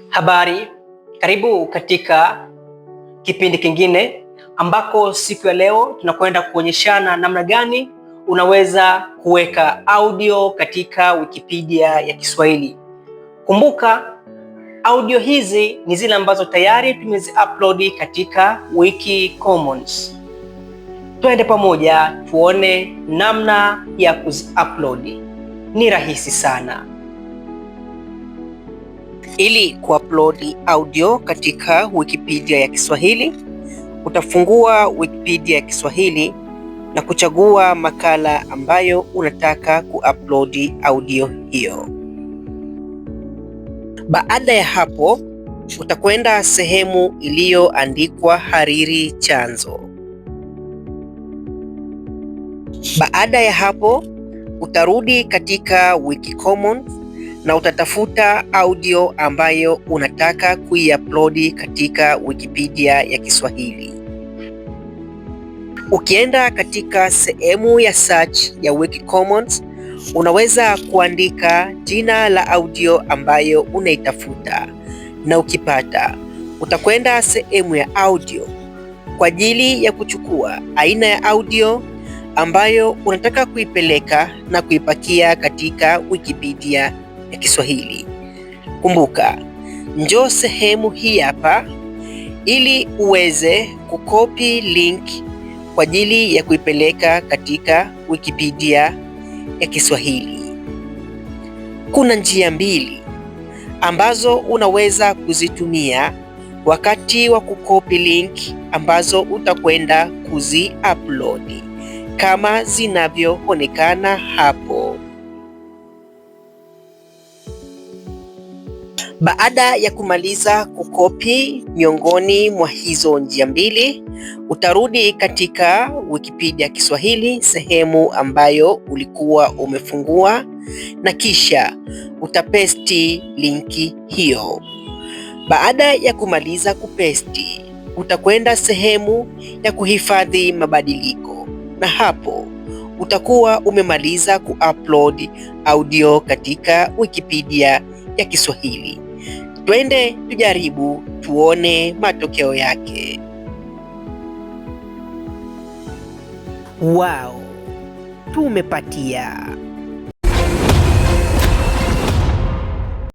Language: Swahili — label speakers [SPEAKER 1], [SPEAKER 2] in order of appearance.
[SPEAKER 1] Habari, karibu katika kipindi kingine ambako siku ya leo tunakwenda kuonyeshana namna gani unaweza kuweka audio katika Wikipedia ya Kiswahili. Kumbuka, audio hizi ni zile ambazo tayari tumezi-upload katika Wiki Commons. Twende pamoja tuone namna ya kuzi-upload. Ni rahisi sana. Ili kuupload audio katika Wikipedia ya Kiswahili, utafungua Wikipedia ya Kiswahili na kuchagua makala ambayo unataka kuupload audio hiyo. Baada ya hapo, utakwenda sehemu iliyoandikwa hariri chanzo. Baada ya hapo, utarudi katika Wiki Commons na utatafuta audio ambayo unataka kuiupload katika Wikipedia ya Kiswahili. Ukienda katika sehemu ya search ya Wiki Commons, unaweza kuandika jina la audio ambayo unaitafuta, na ukipata utakwenda sehemu ya audio kwa ajili ya kuchukua aina ya audio ambayo unataka kuipeleka na kuipakia katika Wikipedia ya Kiswahili. Kumbuka, njoo sehemu hii hapa ili uweze kukopi link kwa ajili ya kuipeleka katika Wikipedia ya Kiswahili. Kuna njia mbili ambazo unaweza kuzitumia wakati wa kukopi link ambazo utakwenda kuzi-upload kama zinavyoonekana hapo. Baada ya kumaliza kukopi miongoni mwa hizo njia mbili, utarudi katika Wikipedia Kiswahili sehemu ambayo ulikuwa umefungua, na kisha utapesti linki hiyo. Baada ya kumaliza kupesti, utakwenda sehemu ya kuhifadhi mabadiliko, na hapo utakuwa umemaliza kuupload audio katika Wikipedia ya Kiswahili. Twende tujaribu tuone matokeo yake. Wow, tumepatia